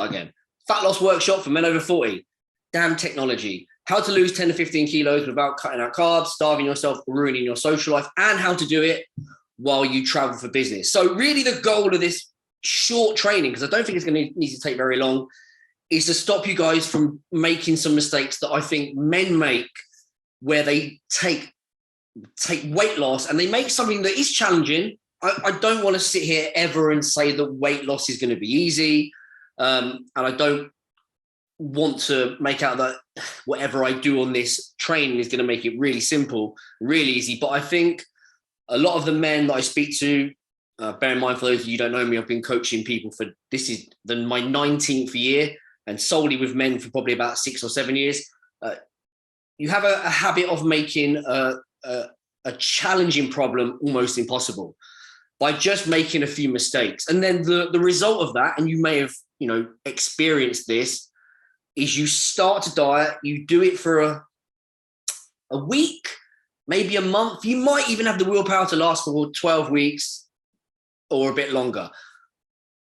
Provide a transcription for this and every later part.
again. Fat loss workshop for men over 40. Damn technology. How to lose 10 to 15 kilos without cutting out carbs, starving yourself, ruining your social life, and how to do it while you travel for business. So really the goal of this short training, because I don't think it's going to need to take very long, is to stop you guys from making some mistakes that I think men make, where they take weight loss and they make something that is challenging. I don't want to sit here ever and say that weight loss is going to be easy. And I don't want to make out that whatever I do on this training is going to make it really simple, really easy. But I think a lot of the men that I speak to, bear in mind, for those of you who don't know me, I've been coaching people for, this is my 19th year, and solely with men for probably about 6 or 7 years. You have a habit of making a challenging problem almost impossible by just making a few mistakes. And then the result of that, and you may have, experienced this, is you start to diet, you do it for a week, maybe a month. You might even have the willpower to last for 12 weeks or a bit longer.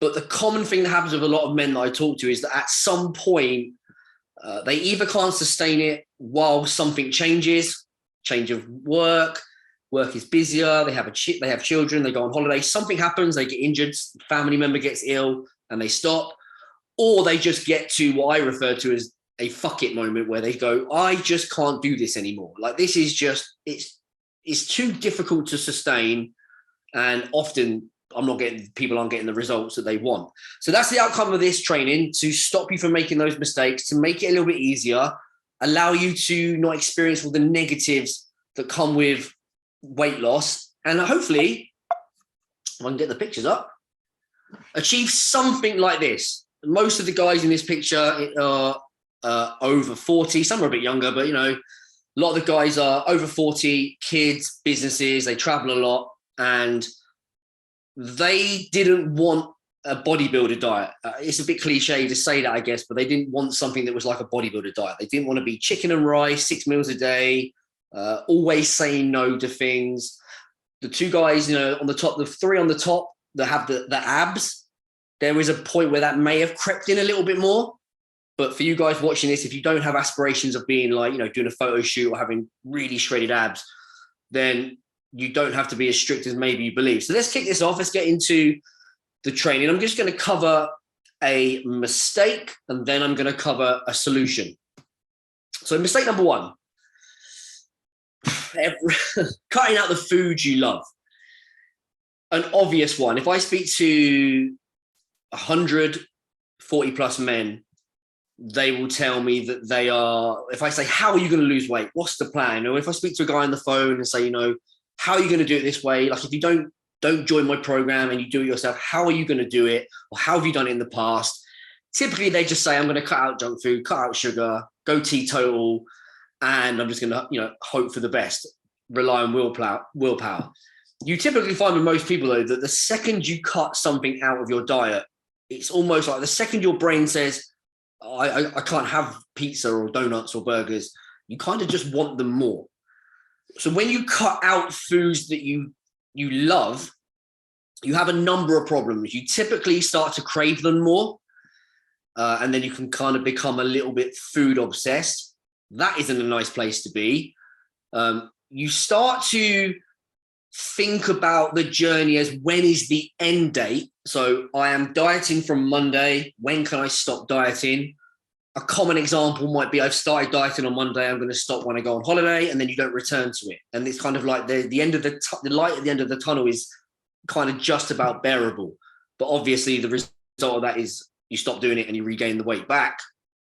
But the common thing that happens with a lot of men that I talk to is that at some point, they either can't sustain it while something changes, change of work is busier, they have children, they go on holiday, something happens, they get injured, family member gets ill, and they stop. Or they just get to what I refer to as a fuck it moment, where they go, I just can't do this anymore. Like, this is just, it's too difficult to sustain. And often people aren't getting the results that they want. So that's the outcome of this training, to stop you from making those mistakes, to make it a little bit easier, allow you to not experience all the negatives that come with weight loss. And hopefully, if I can get the pictures up, achieve something like this. Most of the guys in this picture are over 40. Some are a bit younger, but, a lot of the guys are over 40, kids, businesses, they travel a lot, and they didn't want a bodybuilder diet. It's a bit cliche to say that, I guess, but they didn't want something that was like a bodybuilder diet. They didn't want to be chicken and rice, 6 meals a day, always saying no to things. The two guys, on the top, the three on the top that have the abs, there is a point where that may have crept in a little bit more. But for you guys watching this, if you don't have aspirations of being like, doing a photo shoot or having really shredded abs, then you don't have to be as strict as maybe you believe. So let's kick this off. Let's get into the training. I'm just going to cover a mistake, and then I'm going to cover a solution. So mistake number one, cutting out the foods you love. An obvious one. If I speak to 140 plus men, they will tell me that they are, if I say, how are you going to lose weight? What's the plan? Or if I speak to a guy on the phone and say, how are you going to do it this way? Like, if you don't join my program and you do it yourself, how are you going to do it? Or how have you done it in the past? Typically, they just say, I'm going to cut out junk food, cut out sugar, go teetotal, and I'm just going to, hope for the best, rely on willpower. You typically find with most people, though, that the second you cut something out of your diet, it's almost like the second your brain says, I can't have pizza or donuts or burgers, you kind of just want them more. So when you cut out foods that you love, you have a number of problems. You typically start to crave them more, and then you can kind of become a little bit food obsessed. That isn't a nice place to be. You start to think about the journey as, when is the end date? So I am dieting from Monday. When can I stop dieting? A common example might be, I've started dieting on Monday, I'm going to stop when I go on holiday, and then you don't return to it. And it's kind of like the end of the light at the end of the tunnel is kind of just about bearable. But obviously the result of that is you stop doing it and you regain the weight back.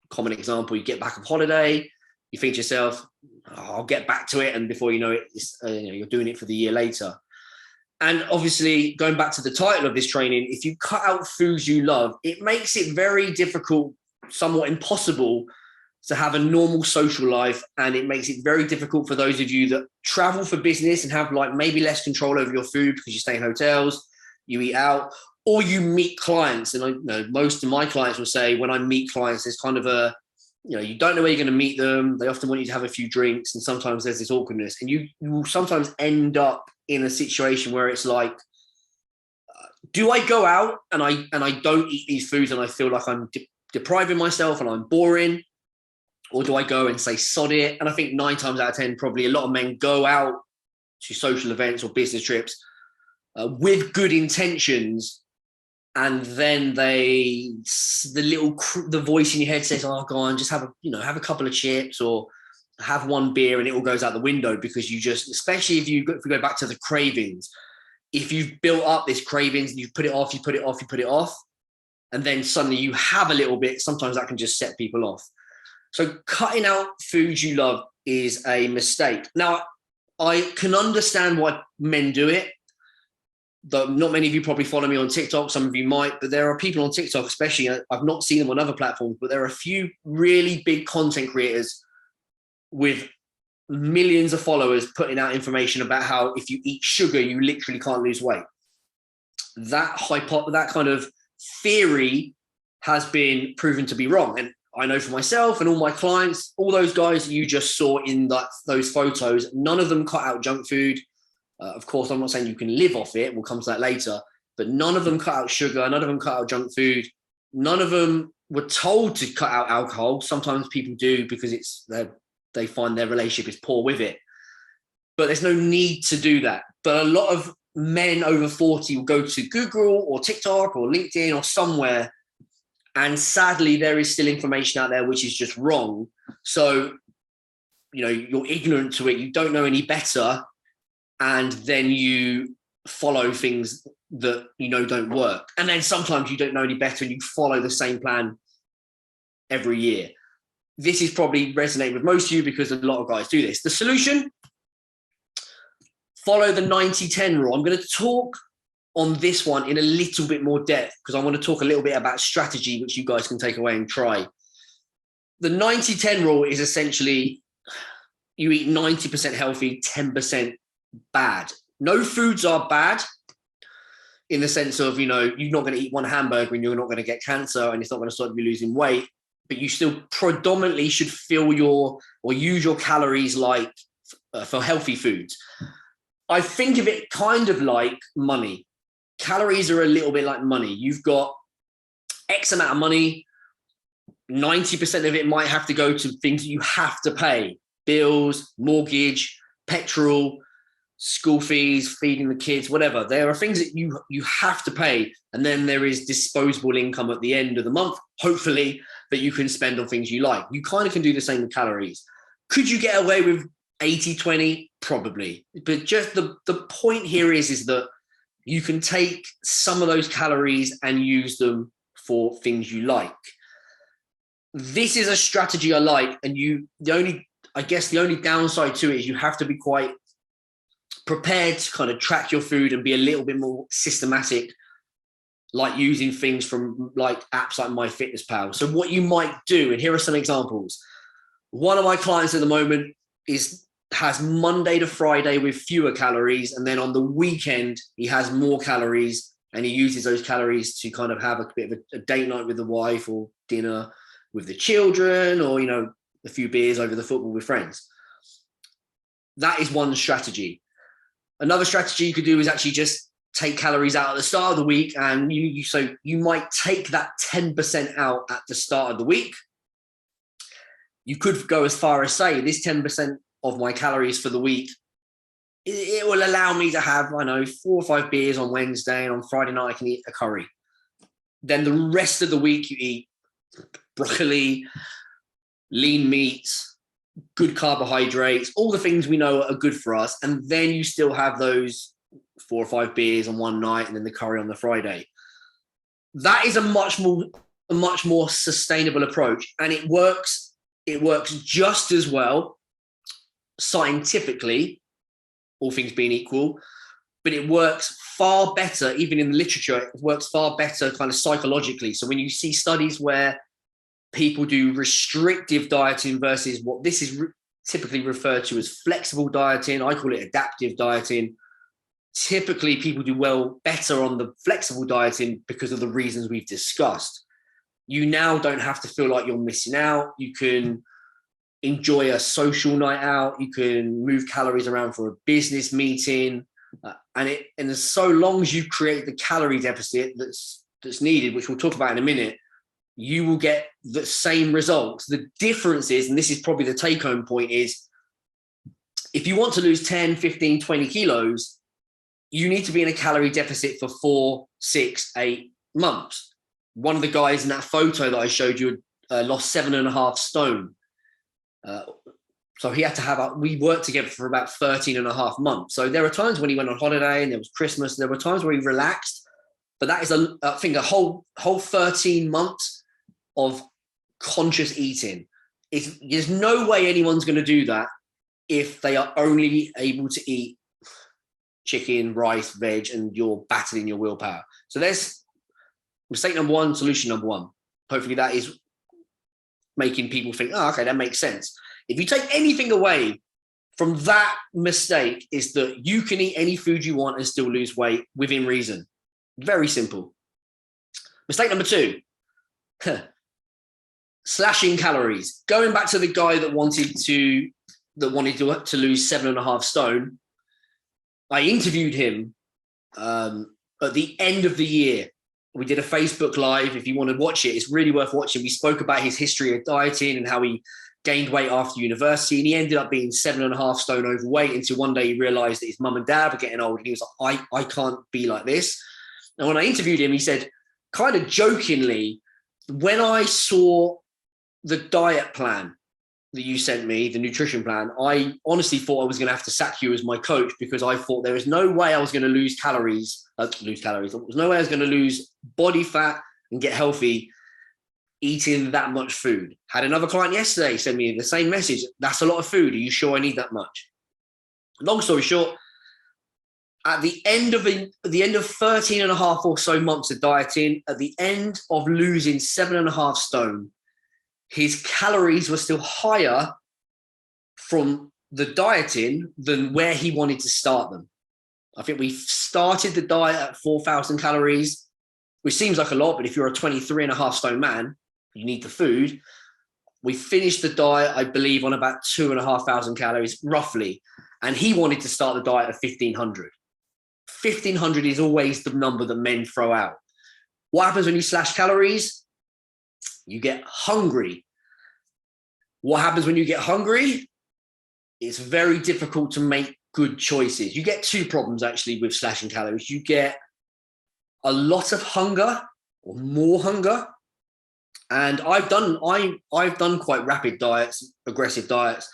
Common example, you get back of holiday, you think to yourself, I'll get back to it. And before you know it, you're doing it for the year later. And obviously, going back to the title of this training, if you cut out foods you love, it makes it very difficult, somewhat impossible, to have a normal social life. And it makes it very difficult for those of you that travel for business and have like maybe less control over your food because you stay in hotels, you eat out, or you meet clients. And I know most of my clients will say, when I meet clients, there's kind of a, you don't know where you're going to meet them. They often want you to have a few drinks, and sometimes there's this awkwardness, and you will sometimes end up in a situation where it's like, Do I go out and I don't eat these foods and I feel like I'm depriving myself and I'm boring? Or do I go and say, sod it? And I think 9 times out of 10, probably a lot of men go out to social events or business trips with good intentions. And then the voice in your head says, oh, go on, just have a couple of chips or have one beer, and it all goes out the window because you just, especially if you go back to the cravings, if you've built up this cravings and you put it off, and then suddenly you have a little bit, sometimes that can just set people off. So cutting out foods you love is a mistake. Now, I can understand why men do it. Not many of you probably follow me on TikTok. Some of you might, but there are people on TikTok, especially, I've not seen them on other platforms, but there are a few really big content creators with millions of followers putting out information about how if you eat sugar, you literally can't lose weight. That kind of theory has been proven to be wrong. And I know for myself and all my clients, all those guys you just saw in those photos, none of them cut out junk food. Of course, I'm not saying you can live off it. We'll come to that later. But none of them cut out sugar. None of them cut out junk food. None of them were told to cut out alcohol. Sometimes people do because they find their relationship is poor with it. But there's no need to do that. But a lot of men over 40 will go to Google or TikTok or LinkedIn or somewhere. And sadly, there is still information out there which is just wrong. So, you're ignorant to it. You don't know any better. And then you follow things that don't work. And then sometimes you don't know any better and you follow the same plan every year. This is probably resonating with most of you because a lot of guys do this. The solution, follow the 90-10 rule. I'm going to talk on this one in a little bit more depth because I want to talk a little bit about strategy, which you guys can take away and try. The 90-10 rule is essentially you eat 90% healthy, 10% bad. No foods are bad in the sense of, you're not going to eat one hamburger and you're not going to get cancer and it's not going to stop you losing weight, but you still predominantly should use your calories like for healthy foods. I think of it kind of like money. Calories are a little bit like money. You've got X amount of money. 90% of it might have to go to things that you have to pay: bills, mortgage, petrol, school fees, feeding the kids, whatever. There are things that you have to pay. And then there is disposable income at the end of the month, hopefully, that you can spend on things you like. You kind of can do the same with calories. Could you get away with 80-20? Probably. But just the point here is that you can take some of those calories and use them for things you like. This is a strategy I like. And the only downside to it is you have to be quite prepared to kind of track your food and be a little bit more systematic, like using things from like apps like MyFitnessPal. So what you might do, and here are some examples. One of my clients at the moment has Monday to Friday with fewer calories, and then on the weekend he has more calories, and he uses those calories to kind of have a bit of a date night with the wife or dinner with the children, or a few beers over the football with friends. That is one strategy. Another strategy you could do is actually just take calories out at the start of the week, and you might take that 10% out at the start of the week. You could go as far as say, this 10% of my calories for the week, it will allow me to have, 4 or 5 beers on Wednesday, and on Friday night I can eat a curry. Then the rest of the week you eat broccoli, lean meats, good carbohydrates, all the things we know are good for us. And then you still have those 4 or 5 beers on one night and then the curry on the Friday. That is a much more sustainable approach. And it works just as well scientifically, all things being equal, but it works far better, even in the literature, it works far better kind of psychologically. So when you see studies where people do restrictive dieting versus what this is typically referred to as flexible dieting, I call it adaptive dieting. Typically, people do better on the flexible dieting because of the reasons we've discussed. You now don't have to feel like you're missing out. You can enjoy a social night out. You can move calories around for a business meeting. And as so long as you create the calorie deficit that's needed, which we'll talk about in a minute, you will get the same results. The difference is, and this is probably the take-home point, is if you want to lose 10, 15, 20 kilos, you need to be in a calorie deficit for 4, 6, 8 months. One of the guys in that photo that I showed you lost 7.5 stone. So he had to have, we worked together for about 13.5 months. So there were times when he went on holiday and there was Christmas. There were times where he relaxed, but that is, I think, a whole 13 months of conscious eating. There's no way anyone's going to do that if they are only able to eat chicken, rice, veg, and you're battling your willpower. So there's mistake number one, solution number one. Hopefully that is making people think, oh, okay, that makes sense. If you take anything away from that mistake, is that you can eat any food you want and still lose weight within reason. Very simple. Mistake number two, slashing calories. Going back to the guy that wanted to lose 7.5 stone, I interviewed him at the end of the year. We did a Facebook Live. If you want to watch it, it's really worth watching. We spoke about his history of dieting and how he gained weight after university, and he ended up being 7.5 stone overweight until one day he realized that his mum and dad were getting old, and he was like, I can't be like this. And when I interviewed him, he said, kind of jokingly, when I saw the diet plan that you sent me, the nutrition plan, I honestly thought I was going to have to sack you as my coach, because I thought there was no way I was going to lose calories. There was no way I was going to lose body fat and get healthy eating that much food. Had another client yesterday send me the same message. That's a lot of food. Are you sure I need that much? Long story short, at the end of 13.5 or so months of dieting, at the end of losing 7.5 stone, his calories were still higher from the dieting than where he wanted to start them. I think we started the diet at 4,000 calories, which seems like a lot, but if you're a 23.5 stone man, you need the food. We finished the diet, I believe, on about 2,500 calories, roughly. And he wanted to start the diet at 1,500. 1,500 is always the number that men throw out. What happens when you slash calories? You get hungry. What happens when you get hungry? It's very difficult to make good choices. You get two problems, actually, with slashing calories. You get a lot of hunger, or more hunger. And I've done quite rapid diets, aggressive diets,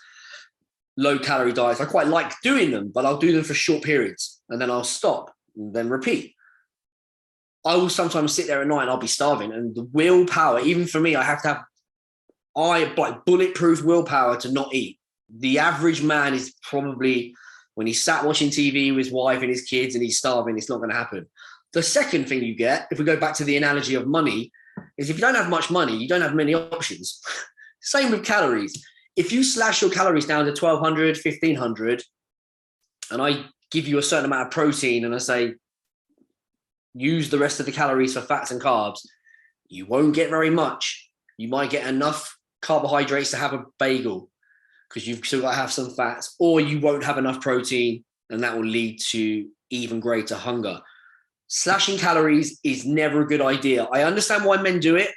low calorie diets. I quite like doing them, but I'll do them for short periods and then I'll stop and then repeat. I will sometimes sit there at night and I'll be starving, and the willpower, even for me, I have to have bulletproof willpower to not eat. The average man is probably, when he's sat watching TV with his wife and his kids and he's starving, it's not going to happen. The second thing you get, if we go back to the analogy of money, is if you don't have much money, you don't have many options. Same with calories. If you slash your calories down to 1,200, 1,500, and I give you a certain amount of protein and I say, use the rest of the calories for fats and carbs, you won't get very much. You might get enough carbohydrates to have a bagel because you've still got to have some fats, or you won't have enough protein, and that will lead to even greater hunger. Slashing calories is never a good idea. I understand why men do it.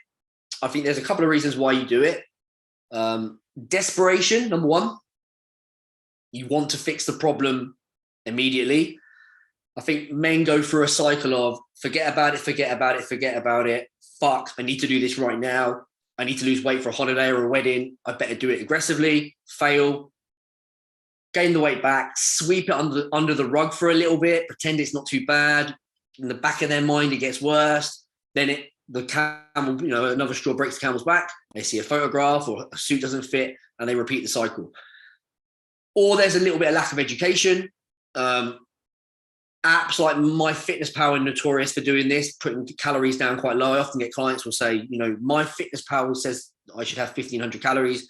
I think there's a couple of reasons why you do it. Desperation, number one. You want to fix the problem immediately. I think men go through a cycle of forget about it. Fuck, I need to do this right now. I need to lose weight for a holiday or a wedding. I better do it aggressively. Fail. Gain the weight back. Sweep it under the rug for a little bit. Pretend it's not too bad. In the back of their mind, it gets worse. Then the camel, another straw breaks the camel's back. They see a photograph or a suit doesn't fit, and they repeat the cycle. Or there's a little bit of lack of education. Apps like MyFitnessPal are notorious for doing this, putting calories down quite low. I often get clients will say, MyFitnessPal says I should have 1,500 calories.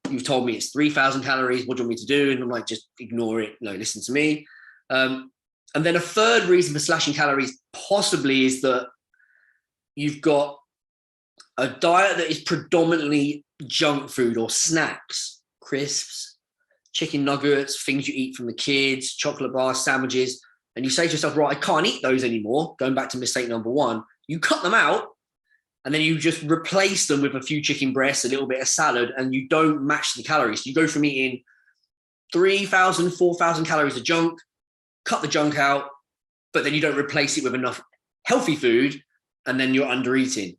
You've told me it's 3,000 calories. What do you want me to do? And I'm like, just ignore it. Listen to me. And then a third reason for slashing calories possibly is that you've got a diet that is predominantly junk food or snacks, crisps, chicken nuggets, things you eat from the kids, chocolate bars, sandwiches. and you say to yourself, right, I can't eat those anymore, going back to mistake number one, you cut them out and then you just replace them with a few chicken breasts, a little bit of salad, and you don't match the calories. You go from eating 3,000, 4,000 calories of junk, cut the junk out, but then you don't replace it with enough healthy food, and then you're under eating.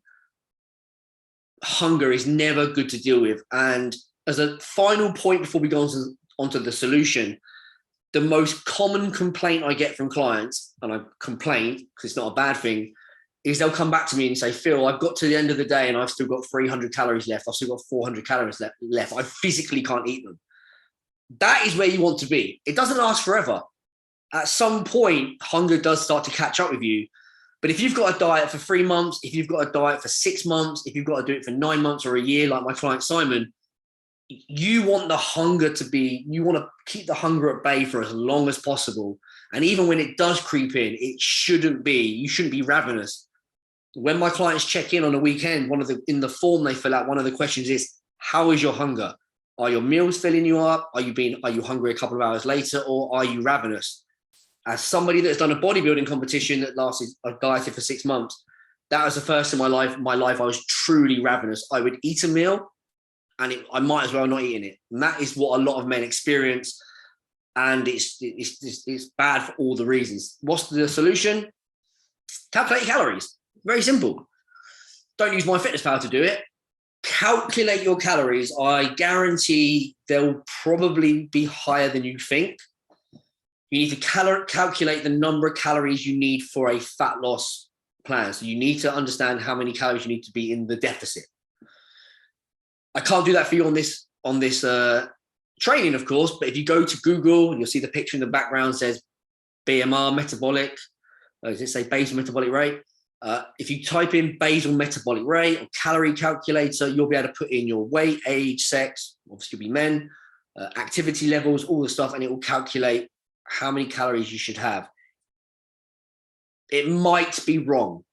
Hunger is never good to deal with. And as a final point before we go onto the solution, the most common complaint I get from clients, and I complain because it's not a bad thing, is they'll come back to me and say, Phil, I've got to the end of the day and I've still got 300 calories left. I've still got 400 calories left. I physically can't eat them. That is where you want to be. It doesn't last forever. At some point, hunger does start to catch up with you. But if you've got a diet for 3 months, if you've got a diet for 6 months, if you've got to do it for 9 months or a year, like my client Simon, you want the hunger you want to keep the hunger at bay for as long as possible. And even when it does creep in, you shouldn't be ravenous. When my clients check in on a weekend, in the form they fill out, one of the questions is, how is your hunger? Are your meals filling you up? Are you hungry a couple of hours later, or are you ravenous? As somebody that's done a bodybuilding competition that I dieted for 6 months, that was the first in my life I was truly ravenous. I would eat a meal and I might as well not eating it. And that is what a lot of men experience. And it's bad for all the reasons. What's the solution? Calculate your calories. Very simple. Don't use MyFitnessPal to do it. Calculate your calories. I guarantee they'll probably be higher than you think. You need to calculate the number of calories you need for a fat loss plan. So you need to understand how many calories you need to be in the deficit. I can't do that for you on this training, of course, but if you go to Google, you'll see the picture in the background says BMR, metabolic, does it say basal metabolic rate? If you type in basal metabolic rate or calorie calculator, you'll be able to put in your weight, age, sex, obviously you'll be men, activity levels, all the stuff, and it will calculate how many calories you should have. It might be wrong.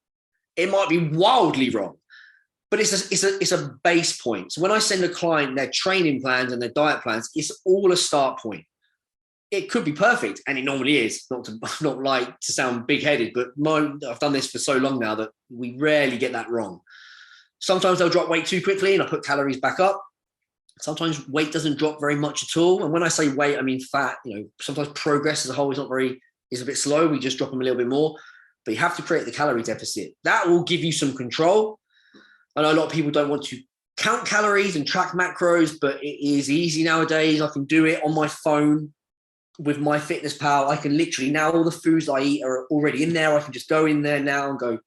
It might be wildly wrong, but it's a base point. So when I send a client their training plans and their diet plans, it's all a start point. It could be perfect, and it normally is. Not like to sound big-headed, but I've done this for so long now that we rarely get that wrong. Sometimes they'll drop weight too quickly, and I put calories back up. Sometimes weight doesn't drop very much at all. And when I say weight, I mean fat. Sometimes progress as a whole is a bit slow. We just drop them a little bit more. But you have to create the calorie deficit. That will give you some control. I know a lot of people don't want to count calories and track macros, but it is easy nowadays. I can do it on my phone with MyFitnessPal. I can literally, now all the foods I eat are already in there. I can just go in there now and go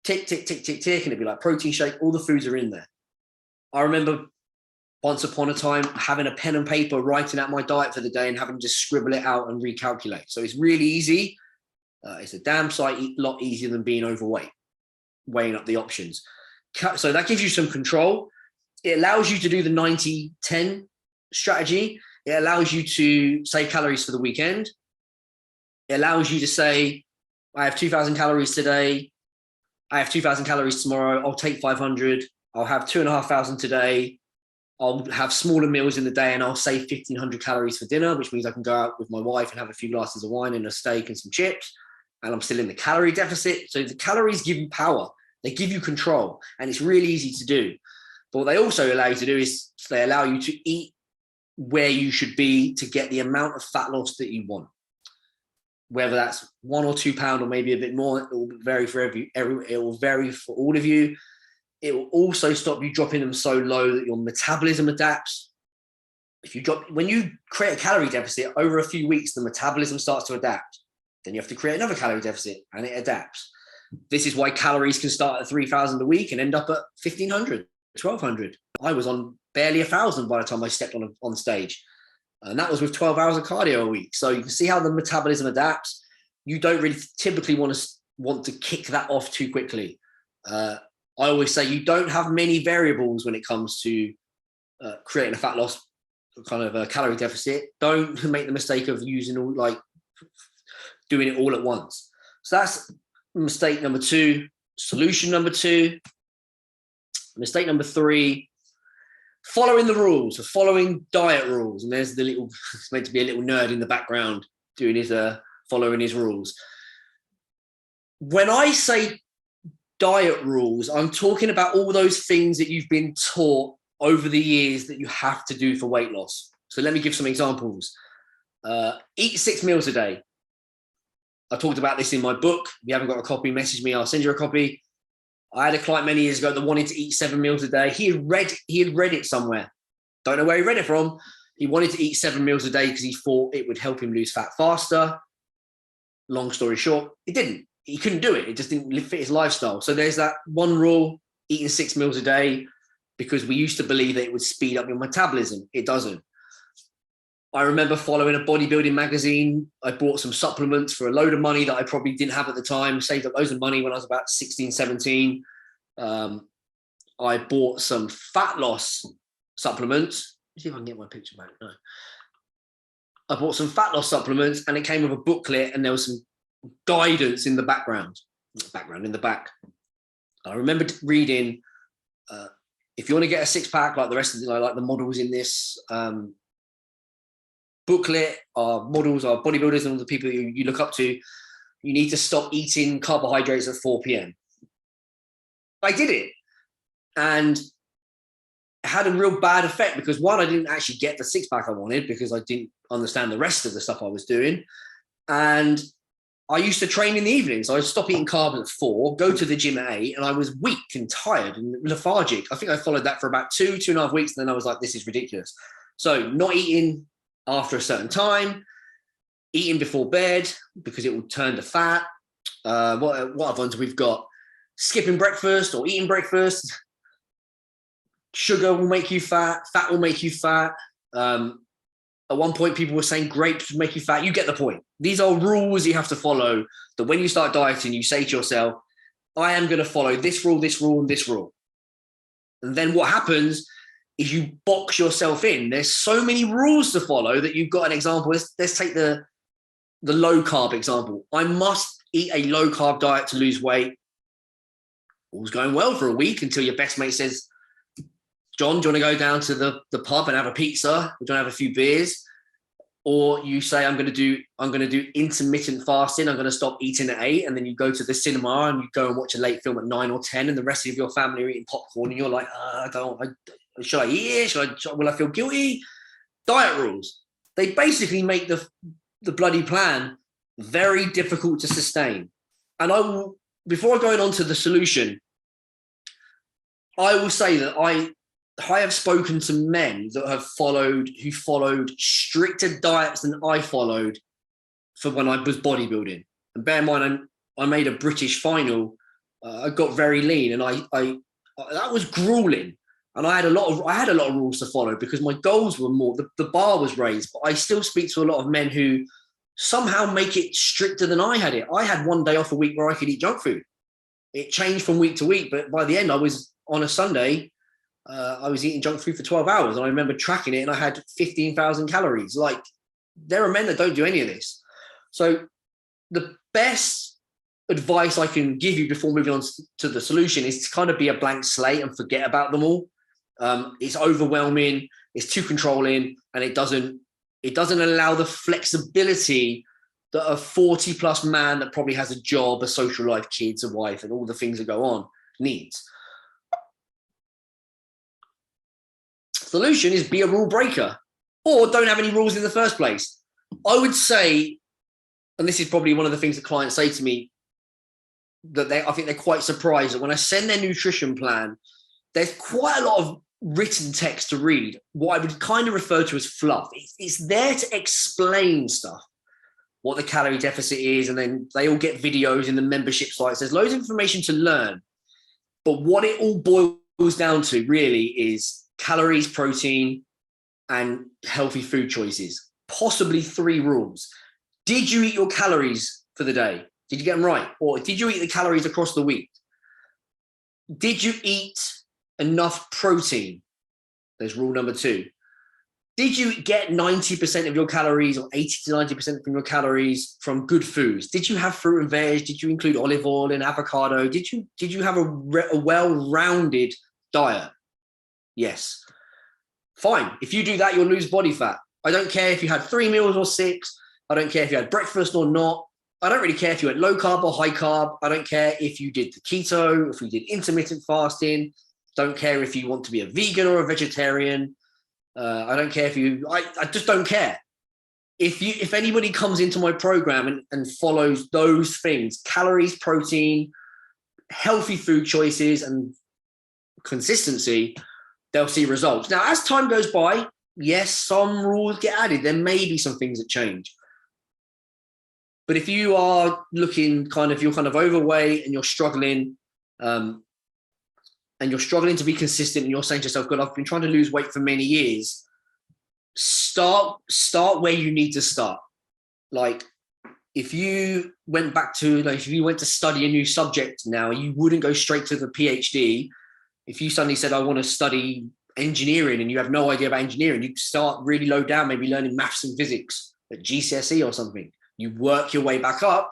tick, tick, tick, tick, tick. And it'd be like protein shake. All the foods are in there. I remember once upon a time having a pen and paper, writing out my diet for the day and having to just scribble it out and recalculate. So it's really easy. It's a damn sight lot easier than being overweight, weighing up the options. So that gives you some control. It allows you to do the 90-10 strategy. It allows you to save calories for the weekend. It allows you to say, I have 2,000 calories today. I have 2,000 calories tomorrow. I'll take 500. I'll have 2,500 today. I'll have smaller meals in the day and I'll save 1,500 calories for dinner, which means I can go out with my wife and have a few glasses of wine and a steak and some chips. And I'm still in the calorie deficit. So the calories give you power. They give you control. And it's really easy to do. But what they also allow you to do is they allow you to eat where you should be to get the amount of fat loss that you want. Whether that's 1 or 2 pounds or maybe a bit more, it will vary it will vary for all of you. It will also stop you dropping them so low that your metabolism adapts. When you create a calorie deficit over a few weeks, the metabolism starts to adapt. Then you have to create another calorie deficit and it adapts. This is why calories can start at 3,000 a week and end up at 1,500, 1,200. I was on barely 1,000 by the time I stepped on stage. And that was with 12 hours of cardio a week. So you can see how the metabolism adapts. You don't really typically want to kick that off too quickly. I always say you don't have many variables when it comes to creating a fat loss kind of a calorie deficit. Don't make the mistake of doing it all at once. So that's mistake number 2. Solution number 2. Mistake number 3, following the rules, following diet rules. And there's it's meant to be a little nerd in the background doing his following his rules. When I say diet rules, I'm talking about all those things that you've been taught over the years that you have to do for weight loss. So let me give some examples. Eat 6 meals a day. I talked about this in my book. If you haven't got a copy, message me, I'll send you a copy. I had a client many years ago that wanted to eat 7 meals a day. He had read it somewhere. Don't know where he read it from. He wanted to eat 7 meals a day because he thought it would help him lose fat faster. Long story short, it didn't. He couldn't do it. It just didn't fit his lifestyle. So there's that one rule, eating 6 meals a day, because we used to believe that it would speed up your metabolism. It doesn't. I remember following a bodybuilding magazine. I bought some supplements for a load of money that I probably didn't have at the time, saved up loads of money when I was about 16, 17. I bought some fat loss supplements. Let's see if I can get my picture back. No. I bought some fat loss supplements and it came with a booklet and there was some guidance in the background, in the back. I remember reading, if you want to get a six pack like the rest of the, like the models in this booklet are models, are bodybuilders and all the people you look up to, you need to stop eating carbohydrates at 4 p.m. I did it. And it had a real bad effect because one, I didn't actually get the six pack I wanted because I didn't understand the rest of the stuff I was doing. And I used to train in the evenings. So I'd stop eating carbs at 4, go to the gym at 8, and I was weak and tired and lethargic. I think I followed that for about 2.5 weeks. And then I was like, this is ridiculous. So not eating after a certain time, eating before bed because it will turn to fat. What other ones we've got? Skipping breakfast or eating breakfast. Sugar will make you fat. Fat will make you fat. At one point, people were saying grapes would make you fat. You get the point. These are rules you have to follow, that when you start dieting, you say to yourself, I am going to follow this rule, this rule, and this rule. And then what happens is you box yourself in. There's so many rules to follow that you've got an example. Let's take the low carb example. I must eat a low carb diet to lose weight. All's going well for a week until your best mate says, John, do you want to go down to the pub and have a pizza? Or do you want to have a few beers? Or you say, I'm going to do intermittent fasting. I'm going to stop eating at 8. And then you go to the cinema and you go and watch a late film at 9 or 10. And the rest of your family are eating popcorn. And you're like, should I eat it? Will I feel guilty? Diet rules. They basically make the bloody plan very difficult to sustain. And before going on to the solution, I will say that I have spoken to men that who followed stricter diets than I followed for when I was bodybuilding. And bear in mind, I made a British final. I got very lean, and I that was grueling. And I had a lot of rules to follow because my goals were more. The bar was raised, but I still speak to a lot of men who somehow make it stricter than I had it. I had one day off a week where I could eat junk food. It changed from week to week, but by the end, I was on a Sunday. I was eating junk food for 12 hours and I remember tracking it and I had 15,000 calories. Like, there are men that don't do any of this. So the best advice I can give you before moving on to the solution is to kind of be a blank slate and forget about them all. It's overwhelming, it's too controlling, and it doesn't allow the flexibility that a 40 plus man that probably has a job, a social life, kids, a wife, and all the things that go on needs. Solution is be a rule breaker or don't have any rules in the first place. I would say, and this is probably one of the things that clients say to me, that I think they're quite surprised that when I send their nutrition plan, there's quite a lot of written text to read, what I would kind of refer to as fluff. It's there to explain stuff, what the calorie deficit is, and then they all get videos in the membership sites. There's loads of information to learn, but what it all boils down to really is calories, protein, and healthy food choices. Possibly 3 rules. Did you eat your calories for the day? Did you get them right? Or did you eat the calories across the week? Did you eat enough protein? There's rule number 2. Did you get 90% of your calories or 80 to 90% from your calories from good foods? Did you have fruit and veg? Did you include olive oil and avocado? Did you have a well-rounded diet? Yes. Fine. If you do that, you'll lose body fat. I don't care if you had 3 meals or 6. I don't care if you had breakfast or not. I don't really care if you went low carb or high carb. I don't care if you did the keto, if you did intermittent fasting. Don't care if you want to be a vegan or a vegetarian. I don't care if I just don't care. If anybody comes into my program and follows those things, calories, protein, healthy food choices, and consistency, they'll see results. Now, as time goes by, yes, some rules get added. There may be some things that change. But if you are looking you're kind of overweight and you're struggling, to be consistent, and you're saying to yourself, God, I've been trying to lose weight for many years, start where you need to start. Like, if you went if you went to study a new subject now, you wouldn't go straight to the PhD. If you suddenly said, I want to study engineering, and you have no idea about engineering, you start really low down, maybe learning maths and physics at GCSE or something. You work your way back up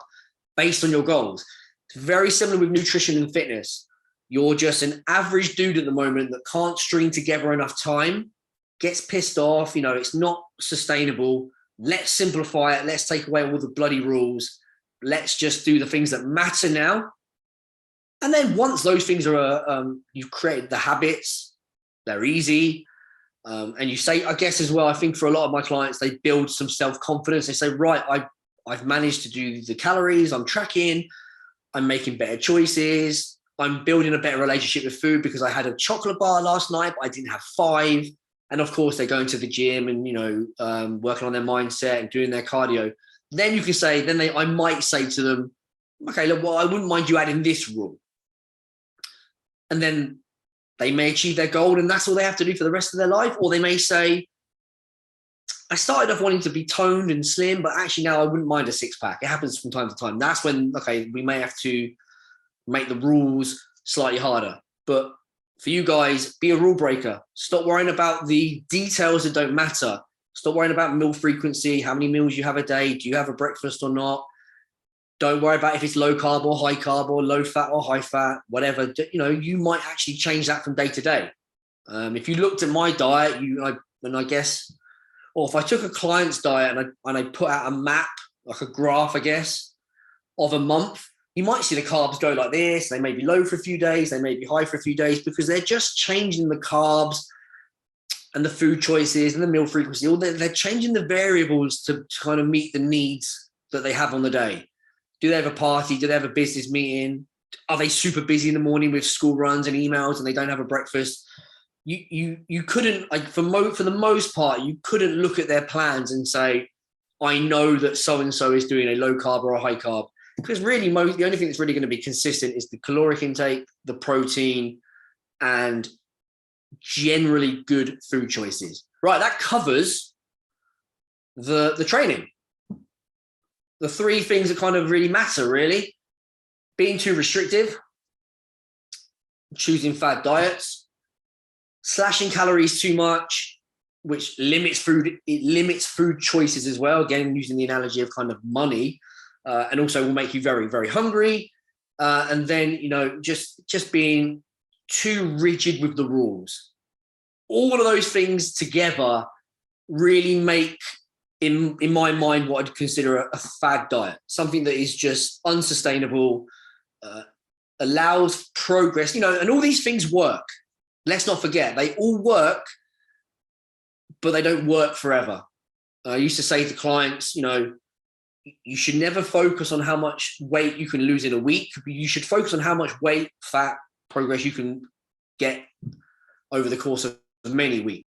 based on your goals. It's very similar with nutrition and fitness. You're just an average dude at the moment that can't string together enough time, gets pissed off, it's not sustainable. Let's simplify it. Let's take away all the bloody rules. Let's just do the things that matter now. And then once those things are, you've created the habits, they're easy. And you say, I guess as well, I think for a lot of my clients, they build some self-confidence. They say, right, I've managed to do the calories, I'm tracking, I'm making better choices, I'm building a better relationship with food because I had a chocolate bar last night, but I didn't have 5. And of course, they're going to the gym and, working on their mindset and doing their cardio. Then you can say, I might say to them, okay, look, well, I wouldn't mind you adding this rule. And then they may achieve their goal and that's all they have to do for the rest of their life. Or they may say, I started off wanting to be toned and slim, but actually now I wouldn't mind a 6-pack. It happens from time to time. That's when, okay, we may have to make the rules slightly harder. But for you guys, be a rule breaker. Stop worrying about the details that don't matter. Stop worrying about meal frequency, how many meals you have a day. Do you have a breakfast or not? Don't worry about if it's low carb or high carb or low fat or high fat, whatever. You might actually change that from day to day. If you looked at my diet, or if I took a client's diet and I put out a map, like a graph, I guess, of a month, you might see the carbs go like this. They may be low for a few days. They may be high for a few days because they're just changing the carbs and the food choices and the meal frequency. They're changing the variables to kind of meet the needs that they have on the day. Do they have a party? Do they have a business meeting? Are they super busy in the morning with school runs and emails and they don't have a breakfast? You couldn't, like, for the most part, you couldn't look at their plans and say, I know that so-and-so is doing a low carb or a high carb. Because really, the only thing that's really going to be consistent is the caloric intake, the protein, and generally good food choices. Right, that covers the training. The 3 things that kind of really matter, really. Being too restrictive, choosing fad diets, slashing calories too much, which limits food choices as well. Again, using the analogy of kind of money, and also will make you very, very hungry. And then, just being too rigid with the rules. All of those things together really make, in my mind, what I'd consider a fad diet, something that is just unsustainable, allows progress, and all these things work. Let's not forget, they all work, but they don't work forever. I used to say to clients, you should never focus on how much weight you can lose in a week. You should focus on how much weight, fat, progress you can get over the course of many weeks.